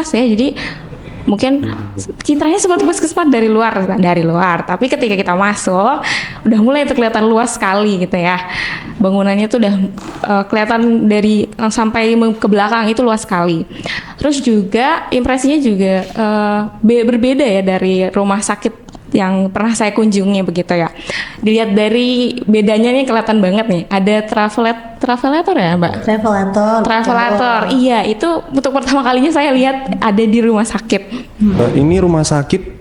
luas ya, jadi mungkin citranya seperti puskesmas dari luar, tapi ketika kita masuk udah mulai itu kelihatan luas sekali gitu ya. Bangunannya tuh udah kelihatan dari sampai ke belakang itu luas sekali. Terus juga impresinya juga berbeda ya dari rumah sakit yang pernah saya kunjungi begitu ya. Dilihat dari bedanya nih kelihatan banget nih. Ada travelator ya, Mbak? Travelator. Iya, itu untuk pertama kalinya saya lihat ada di rumah sakit. Ini rumah sakit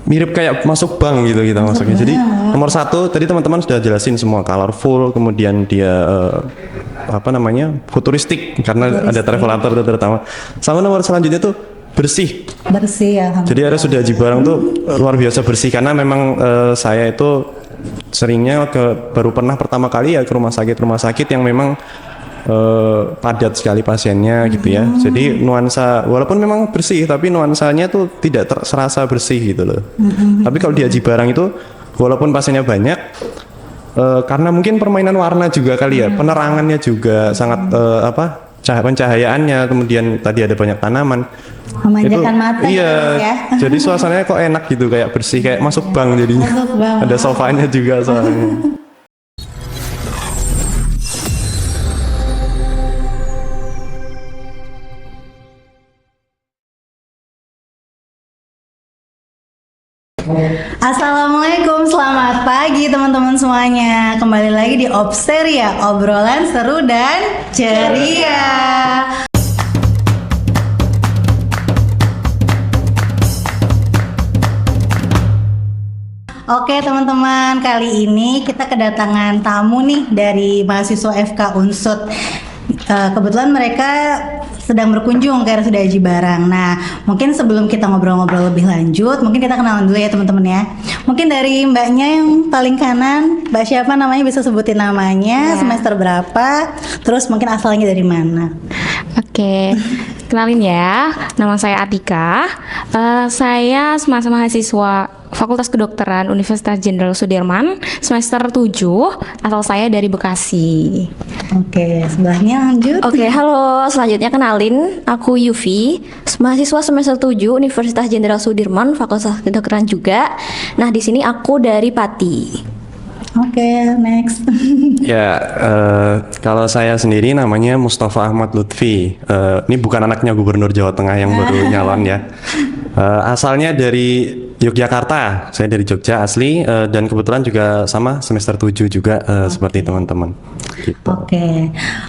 mirip kayak masuk bank gitu kita masuknya. Jadi nomor 1 tadi teman-teman sudah jelasin semua, colorful, kemudian dia futuristik karena ada travelator itu terutama. Sama nomor selanjutnya tuh bersih ya. Jadi RSUD Aji Barang tuh luar biasa bersih karena memang saya itu seringnya baru pernah pertama kali ya ke rumah sakit yang memang padat sekali pasiennya gitu ya. Jadi nuansa walaupun memang bersih tapi nuansanya tuh tidak serasa bersih gitu loh. Tapi kalau di Aji Barang itu walaupun pasiennya banyak karena mungkin permainan warna juga kali ya, penerangannya juga sangat pencahayaannya, kemudian tadi ada banyak tanaman. Memanjakan mata iya, ya. Jadi suasananya kok enak gitu, kayak bersih, kayak masuk bank jadinya. Ada sofanya juga soalnya. Assalamualaikum, selamat pagi teman-teman semuanya. Kembali lagi di Obsteria, obrolan seru dan ceria. Oke teman-teman, kali ini kita kedatangan tamu nih dari mahasiswa FK Unsud. Kebetulan mereka sedang berkunjung ke RSUD Aji Barang. Nah, mungkin sebelum kita ngobrol-ngobrol lebih lanjut, mungkin kita kenalan dulu ya teman-teman ya. Mungkin dari mbaknya yang paling kanan, mbak siapa namanya, bisa sebutin namanya, semester berapa, terus mungkin asalnya dari mana. Oke, kenalin ya, nama saya Atika. Saya semasa mahasiswa Fakultas Kedokteran Universitas Jenderal Sudirman semester 7, asal saya dari Bekasi. Oke, sebelahnya lanjut. Oke, halo. Selanjutnya kenalin, aku Yufi, mahasiswa semester 7 Universitas Jenderal Sudirman, Fakultas Kedokteran juga. Nah, di sini aku dari Pati. Oke, next. Ya, kalau saya sendiri namanya Mustafa Ahmad Lutfi. Ini bukan anaknya Gubernur Jawa Tengah yang baru nyalon ya. Asalnya dari Yogyakarta, saya dari Jogja asli, dan kebetulan juga sama semester 7 juga seperti teman-teman. Gitu.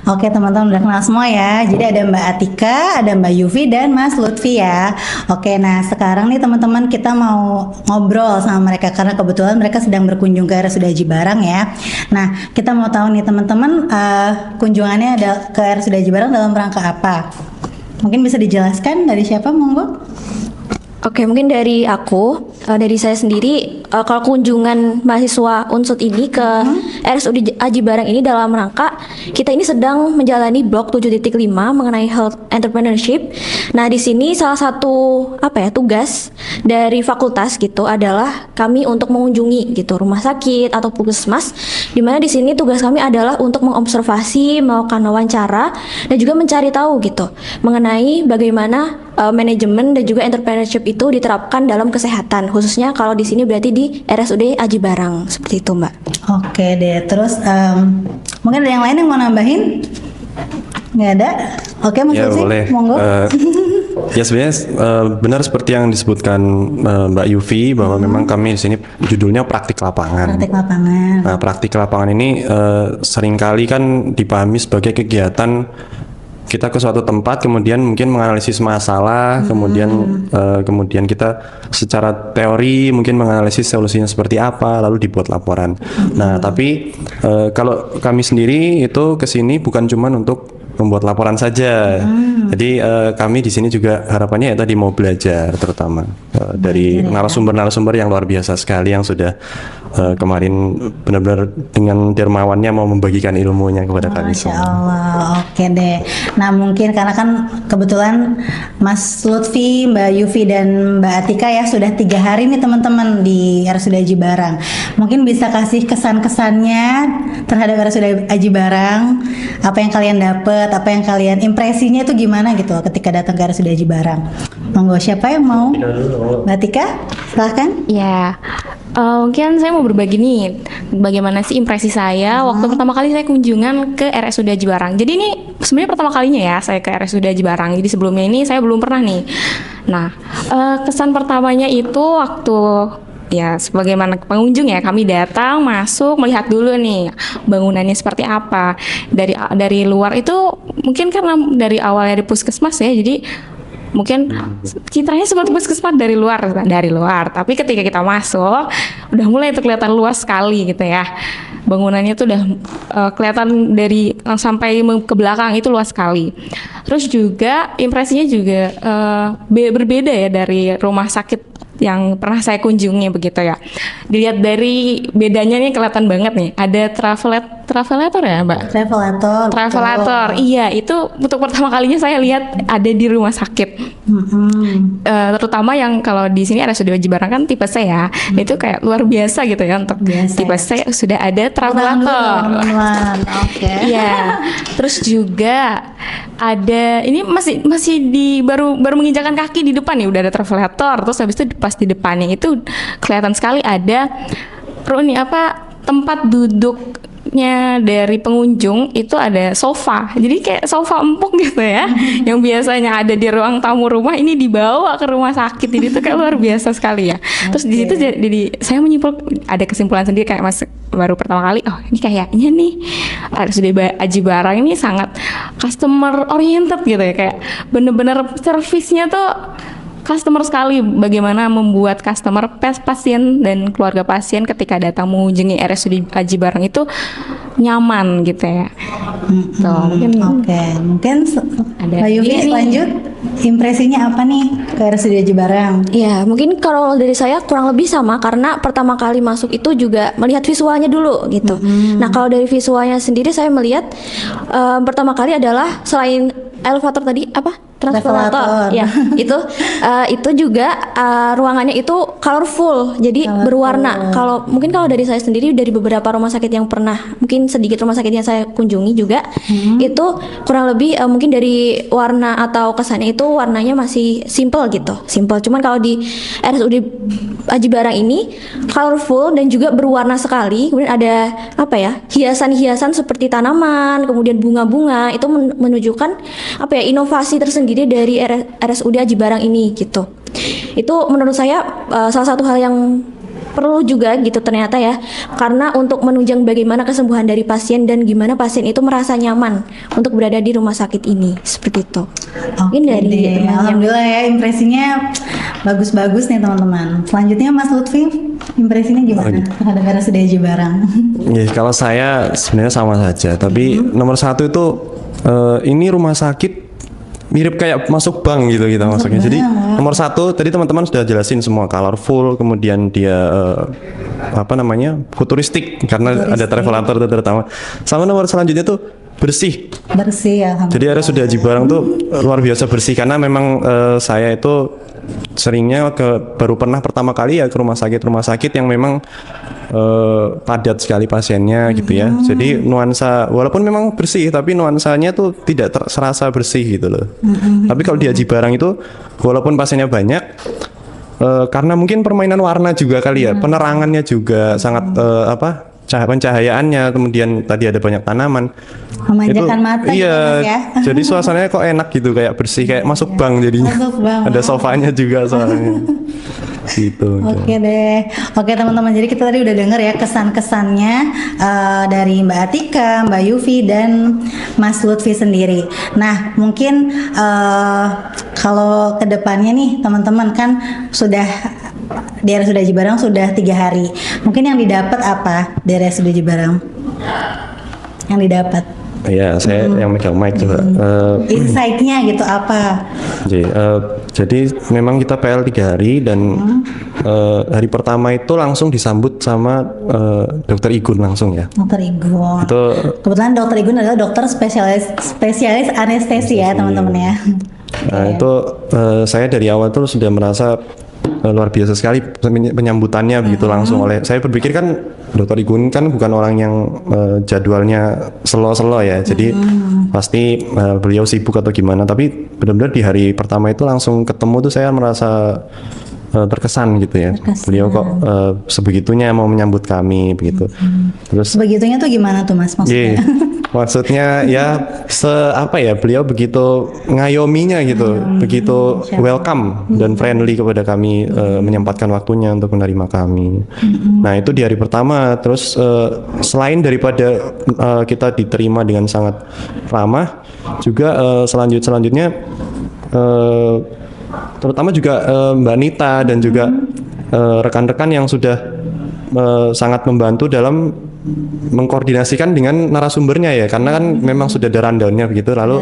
Oke teman-teman udah kenal semua ya. Jadi ada Mbak Atika, ada Mbak Yufi dan Mas Lutfi ya. Oke, nah sekarang nih teman-teman kita mau ngobrol sama mereka karena kebetulan mereka sedang berkunjung ke RSUD Aji Barang ya. Nah kita mau tahu nih teman-teman kunjungannya ada ke RSUD Aji Barang dalam rangka apa? Mungkin bisa dijelaskan dari siapa, monggo? Oke, mungkin dari aku, dari saya sendiri, kalau kunjungan mahasiswa Unsud ini ke RSUD Aji Barang ini dalam rangka kita ini sedang menjalani blok 7.5 mengenai health entrepreneurship. Nah, di sini salah satu tugas dari fakultas gitu adalah kami untuk mengunjungi gitu rumah sakit atau puskesmas, di mana di sini tugas kami adalah untuk mengobservasi, melakukan wawancara dan juga mencari tahu gitu mengenai bagaimana manajemen dan juga entrepreneurship itu diterapkan dalam kesehatan, khususnya kalau di sini berarti di RSUD Aji Barang, seperti itu Mbak. Oke deh, terus mungkin ada yang lain yang mau nambahin? Nggak ada? Oke, Mas Ya, Lutfi, boleh. monggo. Ya sebenarnya benar seperti yang disebutkan Mbak Yufi bahwa memang kami di sini judulnya praktik lapangan. Praktik lapangan. Nah, praktik lapangan ini seringkali kan dipahami sebagai kegiatan kita ke suatu tempat, kemudian mungkin menganalisis masalah, kemudian kita secara teori mungkin menganalisis solusinya seperti apa, lalu dibuat laporan. Nah, tapi kalau kami sendiri itu kesini bukan cuma untuk membuat laporan saja. Jadi kami di sini juga harapannya ya tadi mau belajar, terutama dari narasumber-narasumber yang luar biasa sekali yang sudah kemarin benar-benar dengan dermawannya mau membagikan ilmunya kepada kami Masya semua. Allah, oke deh. Nah mungkin karena kan kebetulan Mas Lutfi, Mbak Yufi dan Mbak Atika ya sudah 3 hari nih teman-teman di RSUD Aji Barang. Mungkin bisa kasih kesan-kesannya terhadap RSUD Aji Barang. Apa yang kalian dapat, apa yang kalian impresinya itu gimana gitu ketika datang ke RSUD Aji Barang. Monggo siapa yang mau? Mbak Atika, silahkan. Ya, mungkin saya mau berbagi nih bagaimana sih impresi saya waktu pertama kali saya kunjungan ke RSUD Aji Barang. Jadi ini sebenarnya pertama kalinya ya saya ke RSUD Aji Barang. Jadi sebelumnya ini saya belum pernah nih. Nah, kesan pertamanya itu waktu ya sebagaimana pengunjung ya kami datang masuk melihat dulu nih bangunannya seperti apa dari luar itu mungkin karena dari awalnya di puskesmas ya jadi mungkin citranya seperti puskesmas dari luar tapi ketika kita masuk udah mulai itu kelihatan luas sekali gitu ya bangunannya tuh udah kelihatan dari sampai ke belakang itu luas sekali terus juga impresinya juga berbeda ya dari rumah sakit yang pernah saya kunjungi begitu ya. Dilihat dari bedanya nih kelihatan banget nih. Ada travelator ya, Mbak? Travelator. Iya, itu untuk pertama kalinya saya lihat ada di rumah sakit. Terutama yang kalau di sini RSUD Aji Barang kan tipe C ya. Itu kayak luar biasa gitu ya untuk tipe C sudah ada travelator. Oke. Iya. Terus juga ada ini masih di baru menginjakan kaki di depan nih udah ada travelator. Terus habis itu pas di depannya itu kelihatan sekali ada tempat duduknya dari pengunjung itu ada sofa. Jadi kayak sofa empuk gitu ya. Yang biasanya ada di ruang tamu rumah ini dibawa ke rumah sakit. Jadi itu kayak luar biasa sekali ya. Terus di situ jadi saya ada kesimpulan sendiri kayak Mas baru pertama kali ini kayaknya nih RSUD Aji Barang ini sangat customer oriented gitu ya kayak bener-bener servisnya tuh customer sekali bagaimana membuat customer pasien dan keluarga pasien ketika datang mengunjungi RSUD Aji Barang itu nyaman gitu ya. Mungkin ada Mbak Yufi lanjut impresinya apa nih ke RSUD Aji Barang? Ya, mungkin kalau dari saya kurang lebih sama karena pertama kali masuk itu juga melihat visualnya dulu gitu. Nah, kalau dari visualnya sendiri saya melihat pertama kali adalah selain elevator tadi transparator ya itu juga ruangannya itu colorful jadi berwarna mungkin kalau dari saya sendiri dari beberapa rumah sakit yang pernah mungkin sedikit rumah sakit yang saya kunjungi juga itu kurang lebih mungkin dari warna atau kesannya itu warnanya masih simple cuman kalau di RSUD Aji Barang ini colorful dan juga berwarna sekali kemudian ada hiasan-hiasan seperti tanaman kemudian bunga-bunga itu menunjukkan inovasi tersendiri dari RSUD Aji Barang ini gitu. Itu menurut saya salah satu hal yang perlu juga gitu ternyata ya karena untuk menunjang bagaimana kesembuhan dari pasien dan gimana pasien itu merasa nyaman untuk berada di rumah sakit ini seperti itu. Mungkin dari alhamdulillah ya impresinya bagus-bagus nih teman-teman. Selanjutnya Mas Lutfi impresinya gimana terhadap RSUD Aji Barang? Ya, kalau saya sebenarnya sama saja tapi nomor satu itu ini rumah sakit mirip kayak masuk bank gitu kita masuknya. Jadi nomor satu tadi teman-teman sudah jelasin semua colorful, kemudian dia futuristik karena ada travelator itu terutama. Sama nomor selanjutnya tuh bersih ya. Jadi RSUD Aji Barang tuh luar biasa bersih karena memang saya itu seringnya baru pernah pertama kali ya ke rumah sakit yang memang padat sekali pasiennya gitu ya. Jadi nuansa walaupun memang bersih tapi nuansanya tuh tidak serasa bersih gitu loh. Tapi kalau di Aji Barang itu walaupun pasiennya banyak karena mungkin permainan warna juga kali ya, penerangannya juga sangat pencahayaannya, kemudian tadi ada banyak tanaman. Memanjakan mata iya, gitu, ya. Jadi suasananya kok enak gitu kayak bersih kayak masuk bank jadinya. Ada sofanya juga soalnya. Gitu. Oke deh. Oke teman-teman, jadi kita tadi udah denger ya kesan-kesannya dari Mbak Atika, Mbak Yufi dan Mas Lutfi sendiri. Nah, mungkin kalau kedepannya nih teman-teman kan sudah di RSUD Aji Barang sudah 3 hari. Mungkin yang didapat apa dari RSUD Aji Barang? Yang didapat? Ya, saya yang megang mic coba. Insight-nya gitu apa? Jadi memang kita PL 3 hari dan hari pertama itu langsung disambut sama Dokter Igun langsung ya. Dokter Igun. Itu Kebetulan Dokter Igun adalah dokter spesialis anestesi ya teman-teman ya. Nah, itu saya dari awal tuh sudah merasa luar biasa sekali penyambutannya begitu langsung oleh saya berpikir kan Dokter Igun kan bukan orang yang jadwalnya selo-selo ya, jadi pasti beliau sibuk atau gimana, tapi benar-benar di hari pertama itu langsung ketemu tuh saya merasa terkesan gitu ya. Beliau kok sebegitunya mau menyambut kami begitu. Terus Sebegitunya tuh gimana tuh Mas maksudnya? Maksudnya ya apa ya, beliau begitu ngayominya gitu, begitu welcome dan friendly kepada kami, menyempatkan waktunya untuk menerima kami. Nah itu di hari pertama. Terus selain daripada kita diterima dengan sangat ramah, juga selanjutnya terutama juga Mbak Nita dan juga rekan-rekan yang sudah sangat membantu dalam mengkoordinasikan dengan narasumbernya ya, karena kan memang sudah ada rundown-nya begitu, lalu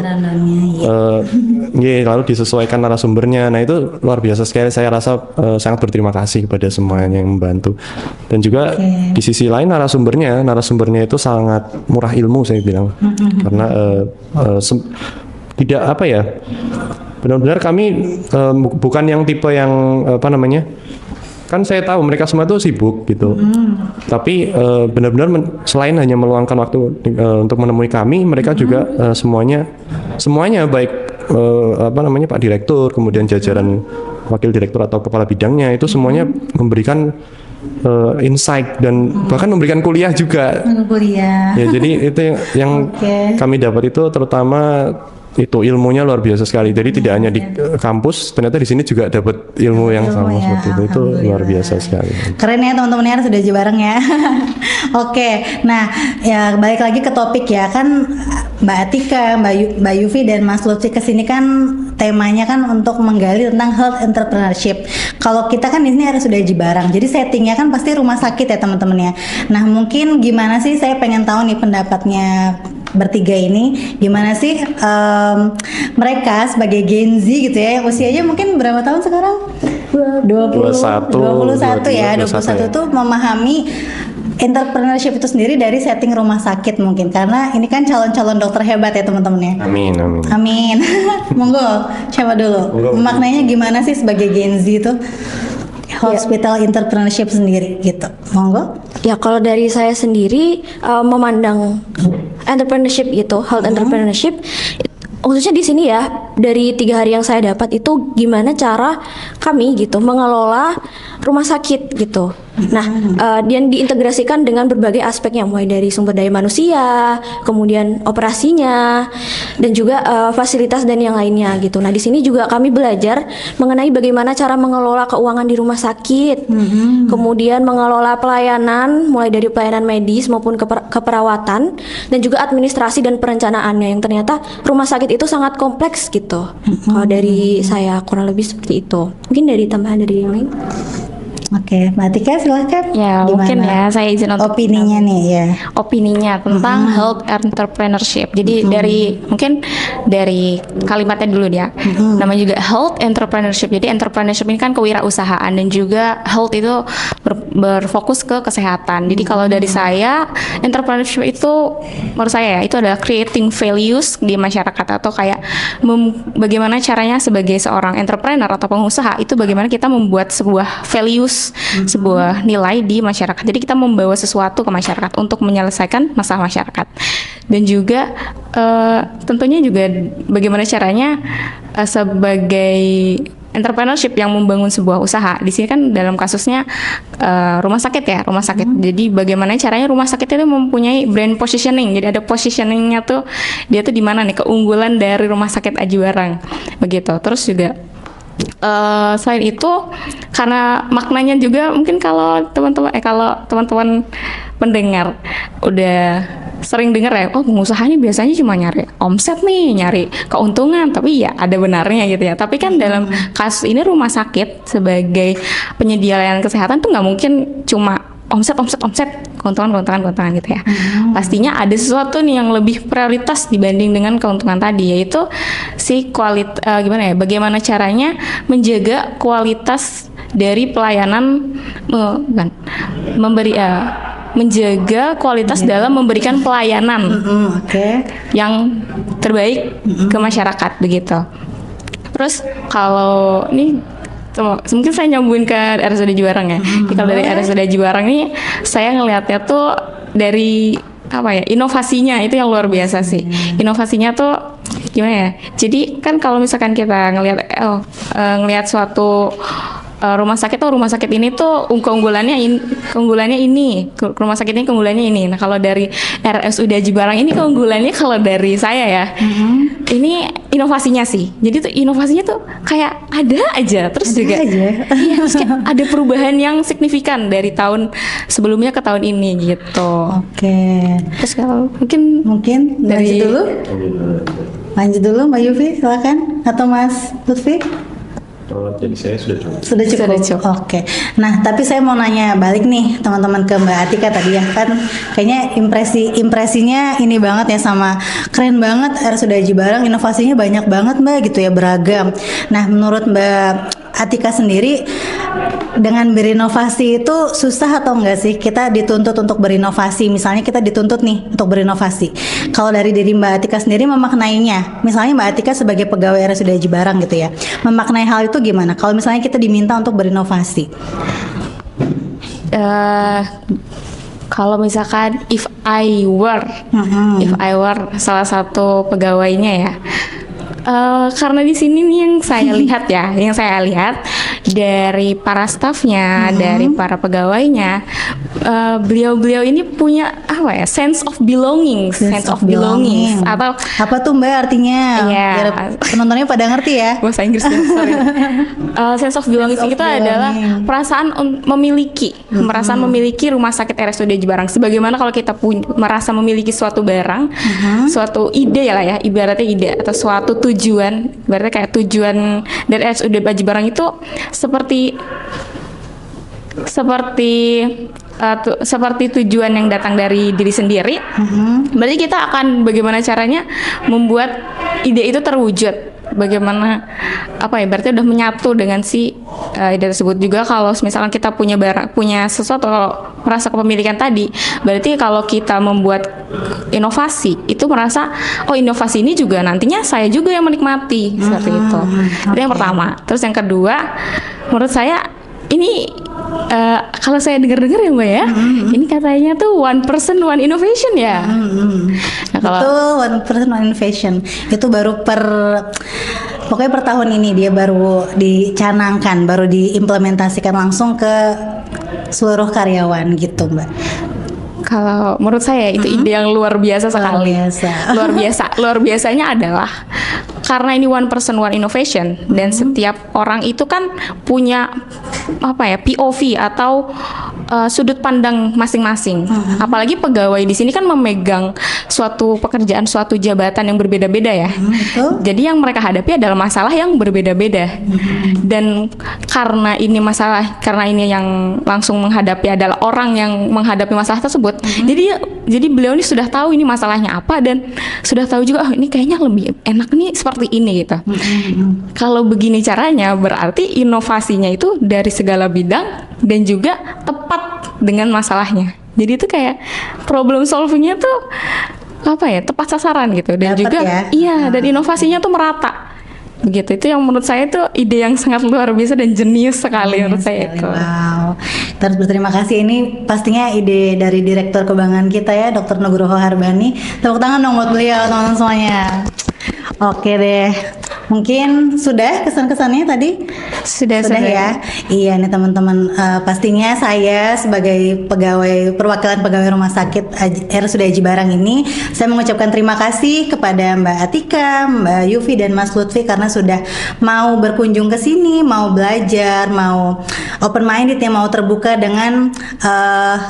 lalu disesuaikan narasumbernya. Nah itu luar biasa sekali, saya rasa sangat berterima kasih kepada semuanya yang membantu. Dan juga di sisi lain narasumbernya itu sangat murah ilmu saya bilang, karena tidak apa ya, benar-benar kami bukan yang tipe yang apa namanya, kan saya tahu mereka semua itu sibuk gitu, tapi benar-benar selain hanya meluangkan waktu untuk menemui kami, mereka juga semuanya baik apa namanya Pak Direktur, kemudian jajaran Wakil Direktur atau Kepala Bidangnya itu semuanya memberikan insight dan bahkan memberikan kuliah juga. Ya jadi itu yang kami dapat itu terutama itu ilmunya luar biasa sekali. Jadi tidak hanya di kampus, ternyata di sini juga dapat ilmu yang sama seperti itu. Itu luar biasa sekali. Keren ya teman-teman ya, sudah aja bareng ya. Oke, nah ya balik lagi ke topik ya, kan Mbak Atika, Mbak Yufi dan Mas Lutfi kesini kan temanya kan untuk menggali tentang health entrepreneurship. Kalau kita kan di sini harus sudah aja bareng, jadi settingnya kan pasti rumah sakit ya teman-teman ya. Nah mungkin gimana sih, saya pengen tahu nih pendapatnya bertiga ini, gimana sih mereka sebagai Gen Z gitu ya, yang usianya mungkin berapa tahun sekarang? 21 ya, 21 tuh memahami entrepreneurship itu sendiri dari setting rumah sakit mungkin, karena ini kan calon-calon dokter hebat ya teman-teman ya. Amin. Monggo, siapa dulu? Maknanya gimana sih sebagai Gen Z itu hospital entrepreneurship sendiri gitu? Monggo. Ya kalau dari saya sendiri memandang entrepreneurship itu, health entrepreneurship, khususnya di sini ya, dari 3 hari yang saya dapat itu gimana cara kami gitu mengelola rumah sakit gitu. Nah, dan diintegrasikan dengan berbagai aspeknya, mulai dari sumber daya manusia, kemudian operasinya, dan juga fasilitas dan yang lainnya gitu. Nah, di sini juga kami belajar mengenai bagaimana cara mengelola keuangan di rumah sakit, kemudian mengelola pelayanan, mulai dari pelayanan medis maupun keperawatan, dan juga administrasi dan perencanaannya, yang ternyata rumah sakit itu sangat kompleks gitu. Kalau dari saya kurang lebih seperti itu. Mungkin dari tambahan dari yang lain. Oke, Mbak Tika silahkan. Ya, gimana mungkin ya saya izin untuk opininya nih ya. Opininya tentang health entrepreneurship. Jadi mungkin dari kalimatnya dulu ya. Namanya juga health entrepreneurship. Jadi entrepreneurship ini kan kewirausahaan, dan juga health itu berfokus ke kesehatan. Jadi kalau dari saya, entrepreneurship itu menurut saya ya, itu adalah creating values di masyarakat, atau kayak bagaimana caranya sebagai seorang entrepreneur atau pengusaha itu bagaimana kita membuat sebuah values, sebuah nilai di masyarakat. Jadi kita membawa sesuatu ke masyarakat untuk menyelesaikan masalah masyarakat. Dan juga tentunya juga bagaimana caranya sebagai entrepreneurship yang membangun sebuah usaha. Di sini kan dalam kasusnya rumah sakit ya, rumah sakit. Jadi bagaimana caranya rumah sakit itu mempunyai brand positioning. Jadi ada positioningnya tuh, dia tuh di mana nih keunggulan dari rumah sakit Aji Barang. Begitu. Terus juga selain itu, karena maknanya juga mungkin kalau teman-teman pendengar udah sering dengar ya, oh pengusaha ini biasanya cuma nyari omset nih, nyari keuntungan, tapi ya ada benarnya gitu ya. Tapi kan dalam kasus ini rumah sakit sebagai penyedia layanan kesehatan tuh nggak mungkin cuma omset keuntungan gitu ya. Pastinya ada sesuatu nih yang lebih prioritas dibanding dengan keuntungan tadi, yaitu si bagaimana caranya menjaga kualitas dari pelayanan, menjaga kualitas dalam memberikan pelayanan yang terbaik ke masyarakat begitu. Terus kalau ini mungkin saya nyambungin ke RSUD Jibarang ya. Kalau dari RSUD Jibarang ini saya ngelihatnya tuh dari inovasinya itu yang luar biasa sih. Inovasinya tuh gimana ya? Jadi kan kalau misalkan kita ngelihat suatu rumah sakit ini tuh keunggulannya ini, rumah sakit ini keunggulannya ini. Nah, kalau dari RSUD Jibarang ini keunggulannya kalau dari saya ya, ini inovasinya sih. Jadi tuh inovasinya tuh kayak ada aja, terus juga iya, terus kayak ada perubahan yang signifikan dari tahun sebelumnya ke tahun ini gitu. Terus kalau mungkin dari lanjut dulu Mbak Yufi, silakan, atau Mas Lutfi. Jadi saya sudah cukup. Oke. Nah, tapi saya mau nanya balik nih teman-teman ke Mbak Atika tadi ya, kan kayaknya impresinya ini banget ya, sama keren banget RSUD Jibarang, inovasinya banyak banget Mbak gitu ya, beragam. Nah, menurut Mbak Atika sendiri, dengan berinovasi itu susah atau enggak sih? Kita dituntut untuk berinovasi, misalnya kita dituntut nih untuk berinovasi. Kalau dari diri Mbak Atika sendiri memaknainya, misalnya Mbak Atika sebagai pegawai RSUD Jibarang gitu ya, memaknai hal itu gimana? Kalau misalnya kita diminta untuk berinovasi? Kalau misalkan if I were salah satu pegawainya ya, karena di sini nih yang saya lihat dari para stafnya, dari para pegawainya, beliau-beliau ini punya sense of belonging, atau apa tuh Mbak artinya? Biar penontonnya pada ngerti ya. Bahasa Inggris, sorry. Sense of belonging itu adalah perasaan memiliki rumah sakit RSUD Jibarang. Sebagaimana kalau kita merasa memiliki suatu barang, suatu ide ya, ibaratnya ide atau suatu tujuan, berarti kayak tujuan dari RSUD Jibarang itu seperti tujuan yang datang dari diri sendiri. Berarti kita akan bagaimana caranya membuat ide itu terwujud. Bagaimana berarti udah menyatu dengan si ide tersebut. Juga kalau misalkan kita punya sesuatu, merasa kepemilikan tadi, berarti kalau kita membuat inovasi itu merasa inovasi ini juga nantinya saya juga yang menikmati, seperti itu. Itu yang pertama. Terus yang kedua, menurut saya ini kalau saya dengar-dengar ya Mbak ya, ini katanya tuh one person one innovation ya. Nah, betul, one person one innovation itu baru pokoknya per tahun ini dia baru dicanangkan, baru diimplementasikan langsung ke seluruh karyawan gitu Mbak. Kalau menurut saya itu ide yang luar biasa sekali. Luar biasanya adalah karena ini one person one innovation, dan setiap orang itu kan punya POV atau sudut pandang masing-masing. Apalagi pegawai di sini kan memegang suatu pekerjaan, suatu jabatan yang berbeda-beda ya. Jadi yang mereka hadapi adalah masalah yang berbeda-beda. Dan karena ini yang langsung menghadapi adalah orang yang menghadapi masalah tersebut. Jadi beliau ini sudah tahu ini masalahnya apa, dan sudah tahu juga ini kayaknya lebih enak nih seperti ini gitu. Kalau begini caranya, berarti inovasinya itu dari segala bidang dan juga tepat dengan masalahnya. Jadi itu kayak problem solvingnya tuh tepat sasaran gitu, dan juga dan inovasinya tuh merata. Begitu, itu yang menurut saya itu ide yang sangat luar biasa dan jenius sekali menurut saya itu. Wow, terus berterima kasih, ini pastinya ide dari Direktur Kebanggaan kita ya, Dr. Nugroho Harbani. Tepuk tangan dong buat beliau teman-teman semuanya. Oke deh, mungkin sudah kesan-kesannya tadi? Sudah ya. Iya nih teman-teman, pastinya saya sebagai perwakilan pegawai rumah sakit RSUD Jibarang ini, saya mengucapkan terima kasih kepada Mbak Atika, Mbak Yufi, dan Mas Lutfi karena sudah mau berkunjung ke sini, mau belajar, mau open minded yang mau terbuka dengan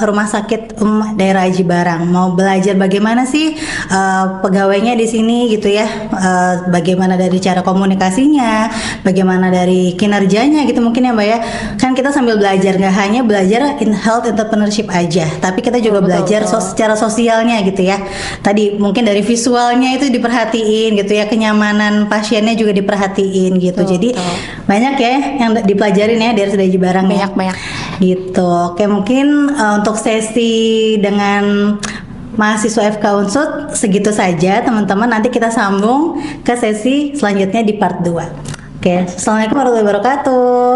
rumah sakit daerah Aji Barang, mau belajar bagaimana sih pegawainya di sini gitu ya, bagaimana dari cara komunikasinya, bagaimana dari kinerjanya gitu mungkin ya Mbak ya. Kan kita sambil belajar, nggak hanya belajar in health entrepreneurship aja, tapi kita juga belajar secara sosialnya gitu ya. Tadi mungkin dari visualnya itu diperhatiin gitu ya, kenyamanan pasiennya juga diperhatiin gitu. Jadi banyak ya yang dipelajarin ya dari Aji Barang. Banyak. Gitu. Oke, mungkin untuk sesi dengan mahasiswa FK Unsut segitu saja teman-teman. Nanti kita sambung ke sesi selanjutnya di part 2. Oke, Assalamualaikum warahmatullahi wabarakatuh.